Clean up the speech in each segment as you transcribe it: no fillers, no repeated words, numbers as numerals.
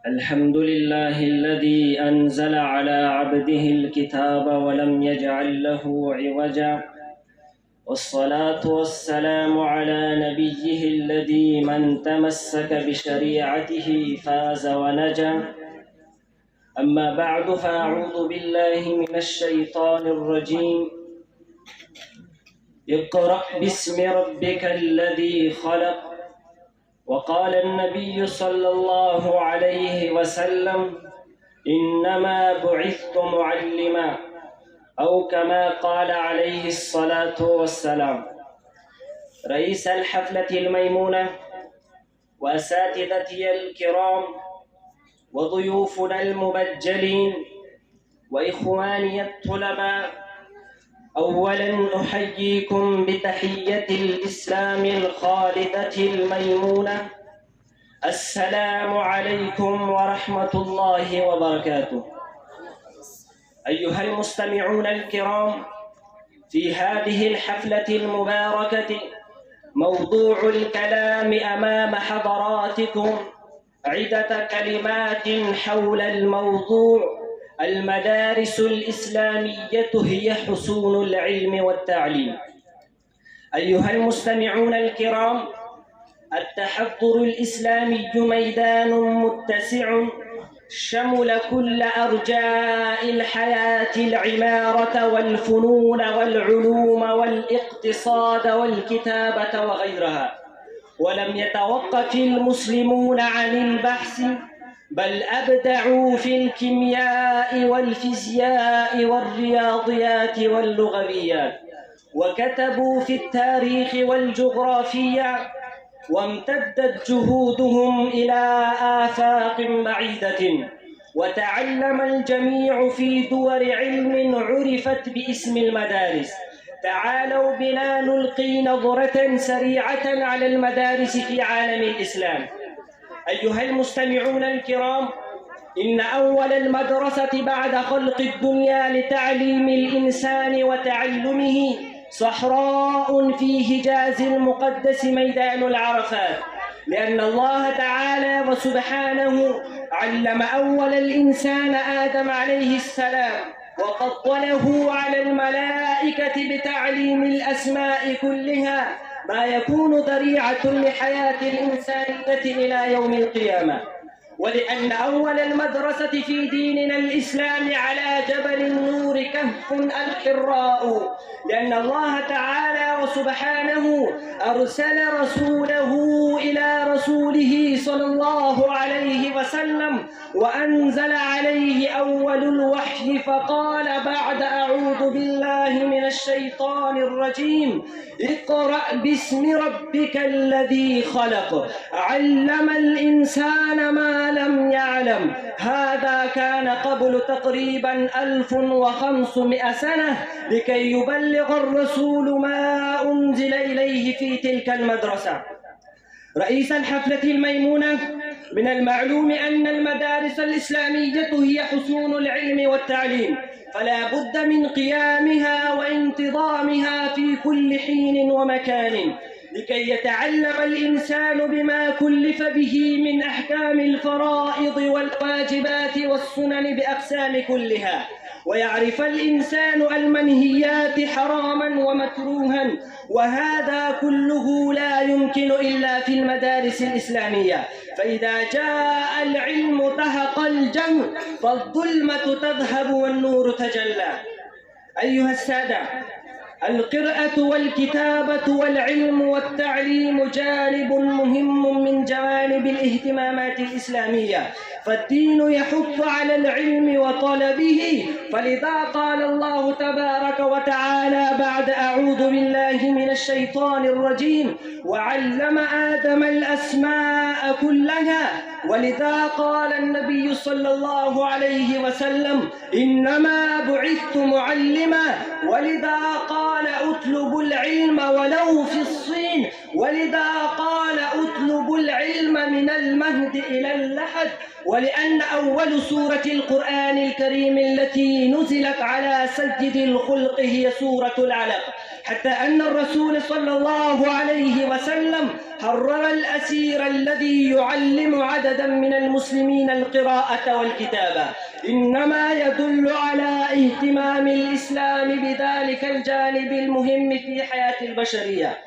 الحمد لله الذي أنزل على عبده الكتاب ولم يجعل له عوجا، والصلاة والسلام على نبيه الذي من تمسك بشريعته فاز ونجا. أما بعد، فأعوذ بالله من الشيطان الرجيم. اقرأ باسم ربك الذي خلق. وقال النبي صلى الله عليه وسلم: إنما بعثت معلما، أو كما قال عليه الصلاة والسلام. رئيس الحفلة الميمونة، وأساتذتي الكرام، وضيوفنا المبجلين، وإخواني الطلباء، أولاً أحييكم بتحية الإسلام الخالدة الميمونة: السلام عليكم ورحمة الله وبركاته. أيها المستمعون الكرام، في هذه الحفلة المباركة موضوع الكلام أمام حضراتكم عدة كلمات حول الموضوع: المدارس الإسلامية هي حصون العلم والتعليم. أيها المستمعون الكرام، التحضر الإسلامي ميدان متسع شمل كل أرجاء الحياة: العمارة والفنون والعلوم والاقتصاد والكتابة وغيرها. ولم يتوقف المسلمون عن البحث، بل أبدعوا في الكيمياء والفيزياء والرياضيات واللغويات، وكتبوا في التاريخ والجغرافيا، وامتدت جهودهم إلى آفاق بعيدة. وتعلم الجميع في دور علم عرفت باسم المدارس. تعالوا بنا نلقي نظرة سريعة على المدارس في عالم الإسلام. أيها المستمعون الكرام، إن أول المدرسة بعد خلق الدنيا لتعليم الإنسان وتعلمه صحراء في حجاز المقدس ميدان العرفات، لأن الله تعالى وسبحانه علم أول الإنسان آدم عليه السلام، وفضله على الملائكة بتعليم الأسماء كلها، ما يكون ذريعة لحياة الإنسانية إلى يوم القيامة. ولأن أول المدرسة في ديننا الإسلام على جبل النور كهف الحراء، لأن الله تعالى وسبحانه أرسل رسوله إلى رسوله صلى الله عليه وسلم، وأنزل عليه أول الوحي، فقال بعد: أعوذ بالله من الشيطان الرجيم، اقرأ باسم ربك الذي خلق، علم الإنسان ما لم يعلم. هذا كان قبل تقريبا 1500 سنة، لكي يبلغ الرسول ما أنزل إليه في تلك المدرسة. رئيس الحفلة الميمونة، من المعلوم أن المدارس الإسلامية هي حصون العلم والتعليم، فلا بد من قيامها وانتظامها في كل حين ومكان، لكي يتعلم الإنسان بما كلف به من أحكام الفرائض والواجبات والسنن بأقسام كلها، ويعرف الإنسان المنهيات حراما ومكروها. وهذا كله لا يمكن إلا في المدارس الإسلامية. فإذا جاء العلم تهق الجهل، فالظلمة تذهب والنور تجلى. أيها السادة، القراءة والكتابة والعلم والتعليم جانب مهم من جوانب الاهتمامات الإسلامية، فالدين يحث على العلم وطلبه. فلذا قال الله تبارك وتعالى بعد: أعوذ بالله من الشيطان الرجيم: وعلم آدم الأسماء كلها. ولذا قال النبي صلى الله عليه وسلم: إنما بعثت معلما. ولذا قال: اطلبوا العلم ولو في الصين. ولذا قال: اطلبوا العلم من المهد إلى اللحد. ولأن أول سورة القرآن الكريم التي نزلت على سيد الخلق هي سورة العلق، حتى أن الرسول صلى الله عليه وسلم حرر الأسير الذي يعلم عددا من المسلمين القراءة والكتابة. إنما يدل على اهتمام الإسلام بذلك الجانب المهم في حياة البشرية.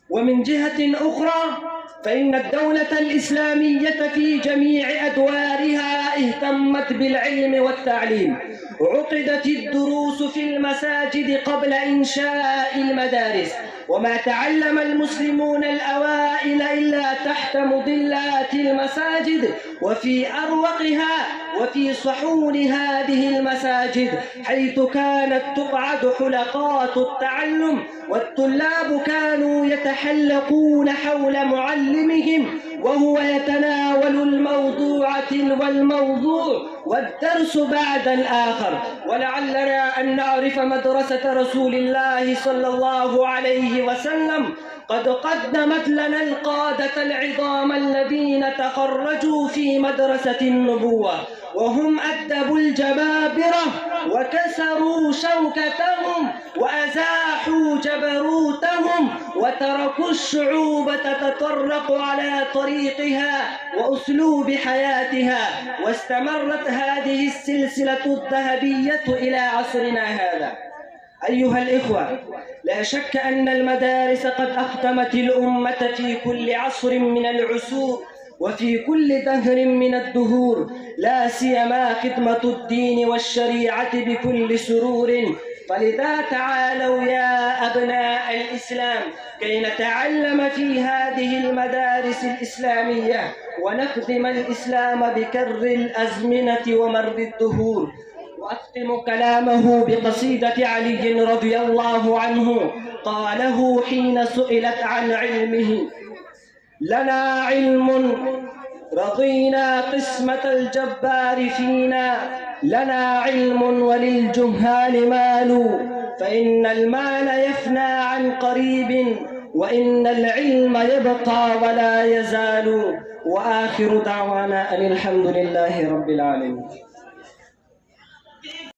ومن جهة أخرى فإن الدولة الإسلامية في جميع أدوارها اهتمت بالعلم والتعليم. عقدت الدروس في المساجد قبل إنشاء المدارس، وما تعلم المسلمون الأوائل إلا تحت مظلات المساجد وفي أروقها وفي صحون هذه المساجد، حيث كانت تقعد حلقات التعلم، والطلاب كانوا يتحلقون حول معلمهم وهو يتناول الموضوع تلو الموضوع والدرس بعد الآخر. ولعلنا أن نعرف مدرسة رسول الله صلى الله عليه وسلم قد قدمت لنا القادة العظام الذين تخرجوا في مدرسة النبوة، وهم أدبوا الجبابرة وكسروا شوكتهم وأزاحوا جبروتهم وتركوا الشعوب تتطرق على طريقها وأسلوب حياتها، واستمرت هذه السلسلة الذهبية إلى عصرنا هذا. أيها الإخوة، لا شك أن المدارس قد أخدمت الأمة في كل عصر من العصور وفي كل دهر من الدهور، لا سيما خدمة الدين والشريعة بكل سرور. فلذا تعالوا يا أبناء الإسلام كي نتعلم في هذه المدارس الإسلامية ونخدم الإسلام بكر الأزمنة ومر الدهور. وأختم كلامه بقصيدة علي رضي الله عنه قاله حين سئلت عن علمه: لنا علم رضينا قسمة الجبار فينا، لنا علم وللجهال مال، فإن المال يفنى عن قريب وإن العلم يبقى ولا يزال. وآخر دعوانا أن الحمد لله رب العالمين.